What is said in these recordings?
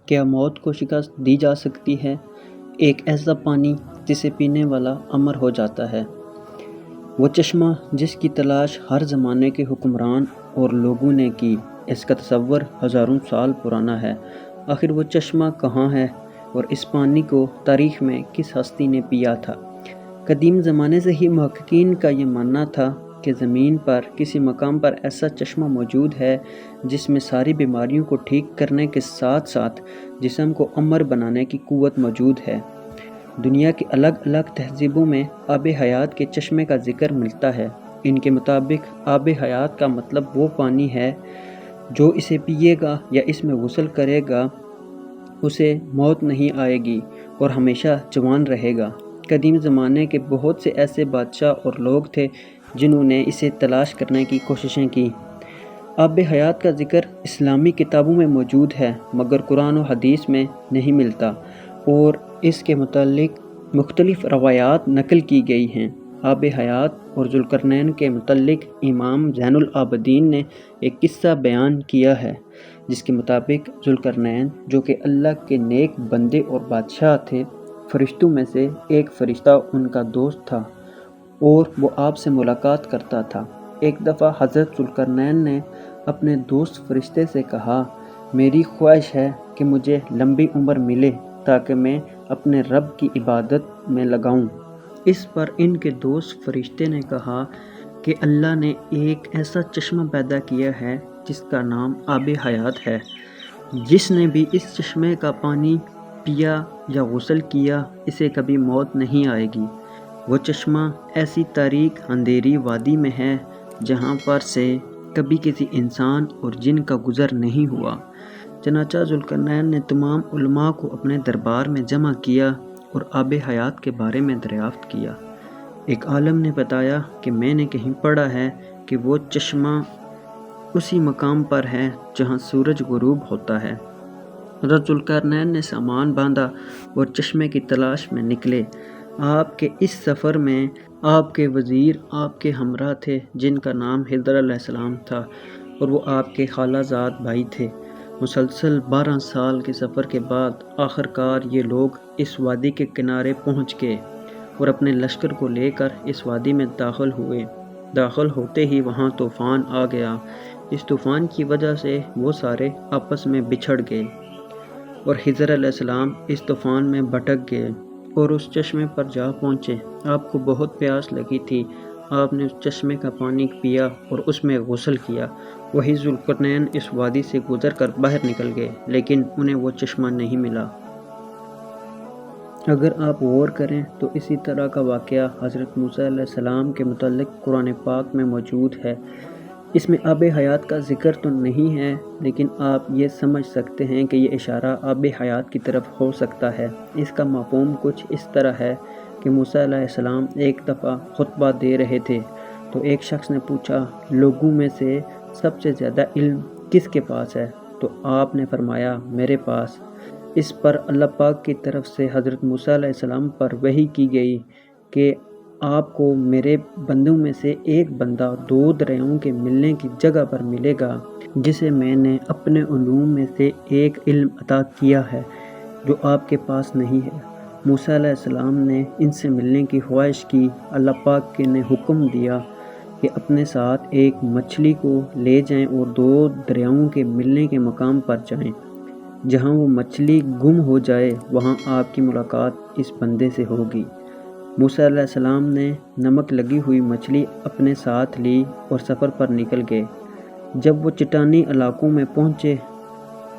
کیا موت کو شکست دی جا سکتی ہے؟ ایک ایسا پانی جسے پینے والا امر ہو جاتا ہے، وہ چشمہ جس کی تلاش ہر زمانے کے حکمران اور لوگوں نے کی، اس کا تصور ہزاروں سال پرانا ہے۔ آخر وہ چشمہ کہاں ہے اور اس پانی کو تاریخ میں کس ہستی نے پیا تھا؟ قدیم زمانے سے ہی محققین کا یہ ماننا تھا کہ زمین پر کسی مقام پر ایسا چشمہ موجود ہے جس میں ساری بیماریوں کو ٹھیک کرنے کے ساتھ ساتھ جسم کو امر بنانے کی قوت موجود ہے۔ دنیا کی الگ الگ تہذیبوں میں آب حیات کے چشمے کا ذکر ملتا ہے۔ ان کے مطابق آب حیات کا مطلب وہ پانی ہے جو اسے پیے گا یا اس میں غسل کرے گا اسے موت نہیں آئے گی اور ہمیشہ جوان رہے گا۔ قدیم زمانے کے بہت سے ایسے بادشاہ اور لوگ تھے جنہوں نے اسے تلاش کرنے کی کوششیں کی۔ آب حیات کا ذکر اسلامی کتابوں میں موجود ہے مگر قرآن و حدیث میں نہیں ملتا اور اس کے متعلق مختلف روایات نقل کی گئی ہیں۔ آب حیات اور ذوالقرنین کے متعلق امام زین العابدین نے ایک قصہ بیان کیا ہے جس کے مطابق ذوالقرنین جو کہ اللہ کے نیک بندے اور بادشاہ تھے، فرشتوں میں سے ایک فرشتہ ان کا دوست تھا اور وہ آپ سے ملاقات کرتا تھا۔ ایک دفعہ حضرت ذوالقرنین نے اپنے دوست فرشتے سے کہا، میری خواہش ہے کہ مجھے لمبی عمر ملے تاکہ میں اپنے رب کی عبادت میں لگاؤں۔ اس پر ان کے دوست فرشتے نے کہا کہ اللہ نے ایک ایسا چشمہ پیدا کیا ہے جس کا نام آب حیات ہے۔ جس نے بھی اس چشمے کا پانی پیا یا غسل کیا اسے کبھی موت نہیں آئے گی۔ وہ چشمہ ایسی تاریک اندھیری وادی میں ہے جہاں پر سے کبھی کسی انسان اور جن کا گزر نہیں ہوا۔ چنانچہ ذوالقرنین نے تمام علماء کو اپنے دربار میں جمع کیا اور آب حیات کے بارے میں دریافت کیا۔ ایک عالم نے بتایا کہ میں نے کہیں پڑھا ہے کہ وہ چشمہ اسی مقام پر ہے جہاں سورج غروب ہوتا ہے۔ حضرت ذوالقرنین نے سامان باندھا اور چشمے کی تلاش میں نکلے۔ آپ کے اس سفر میں آپ کے وزیر آپ کے ہمراہ تھے جن کا نام خضر علیہ السلام تھا اور وہ آپ کے خالہ زاد بھائی تھے۔ مسلسل 12 سال کے سفر کے بعد آخر کار یہ لوگ اس وادی کے کنارے پہنچ گئے اور اپنے لشکر کو لے کر اس وادی میں داخل ہوئے۔ داخل ہوتے ہی وہاں طوفان آ گیا۔ اس طوفان کی وجہ سے وہ سارے آپس میں بچھڑ گئے اور خضر علیہ السلام اس طوفان میں بھٹک گئے اور اس چشمے پر جا پہنچے۔ آپ کو بہت پیاس لگی تھی، آپ نے اس چشمے کا پانی پیا اور اس میں غسل کیا۔ وہی ذوالقرنین اس وادی سے گزر کر باہر نکل گئے لیکن انہیں وہ چشمہ نہیں ملا۔ اگر آپ غور کریں تو اسی طرح کا واقعہ حضرت موسیٰ علیہ السلام کے متعلق قرآن پاک میں موجود ہے۔ اس میں آب حیات کا ذکر تو نہیں ہے لیکن آپ یہ سمجھ سکتے ہیں کہ یہ اشارہ آب حیات کی طرف ہو سکتا ہے۔ اس کا مفہوم کچھ اس طرح ہے کہ موسیٰ علیہ السلام ایک دفعہ خطبہ دے رہے تھے تو ایک شخص نے پوچھا، لوگوں میں سے سب سے زیادہ علم کس کے پاس ہے؟ تو آپ نے فرمایا، میرے پاس۔ اس پر اللہ پاک کی طرف سے حضرت موسیٰ علیہ السلام پر وحی کی گئی کہ آپ کو میرے بندوں میں سے ایک بندہ 2 دریاؤں کے ملنے کی جگہ پر ملے گا جسے میں نے اپنے علوم میں سے ایک علم عطا کیا ہے جو آپ کے پاس نہیں ہے۔ موسیٰ علیہ السلام نے ان سے ملنے کی خواہش کی۔ اللہ پاک نے حکم دیا کہ اپنے ساتھ ایک مچھلی کو لے جائیں اور 2 دریاؤں کے ملنے کے مقام پر جائیں۔ جہاں وہ مچھلی گم ہو جائے وہاں آپ کی ملاقات اس بندے سے ہوگی۔ موسیٰ علیہ السلام نے نمک لگی ہوئی مچھلی اپنے ساتھ لی اور سفر پر نکل گئے۔ جب وہ چٹانی علاقوں میں پہنچے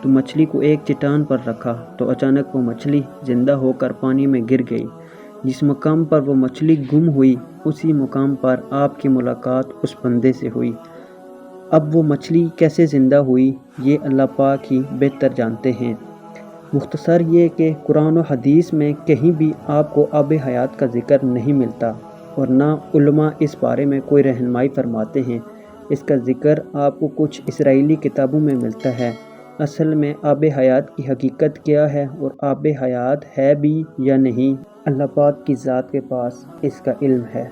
تو مچھلی کو ایک چٹان پر رکھا تو اچانک وہ مچھلی زندہ ہو کر پانی میں گر گئی۔ جس مقام پر وہ مچھلی گم ہوئی اسی مقام پر آپ کی ملاقات اس بندے سے ہوئی۔ اب وہ مچھلی کیسے زندہ ہوئی یہ اللہ پاک ہی بہتر جانتے ہیں۔ مختصر یہ کہ قرآن و حدیث میں کہیں بھی آپ کو آب حیات کا ذکر نہیں ملتا اور نہ علماء اس بارے میں کوئی رہنمائی فرماتے ہیں۔ اس کا ذکر آپ کو کچھ اسرائیلی کتابوں میں ملتا ہے۔ اصل میں آب حیات کی حقیقت کیا ہے اور آب حیات ہے بھی یا نہیں، اللہ پاک کی ذات کے پاس اس کا علم ہے۔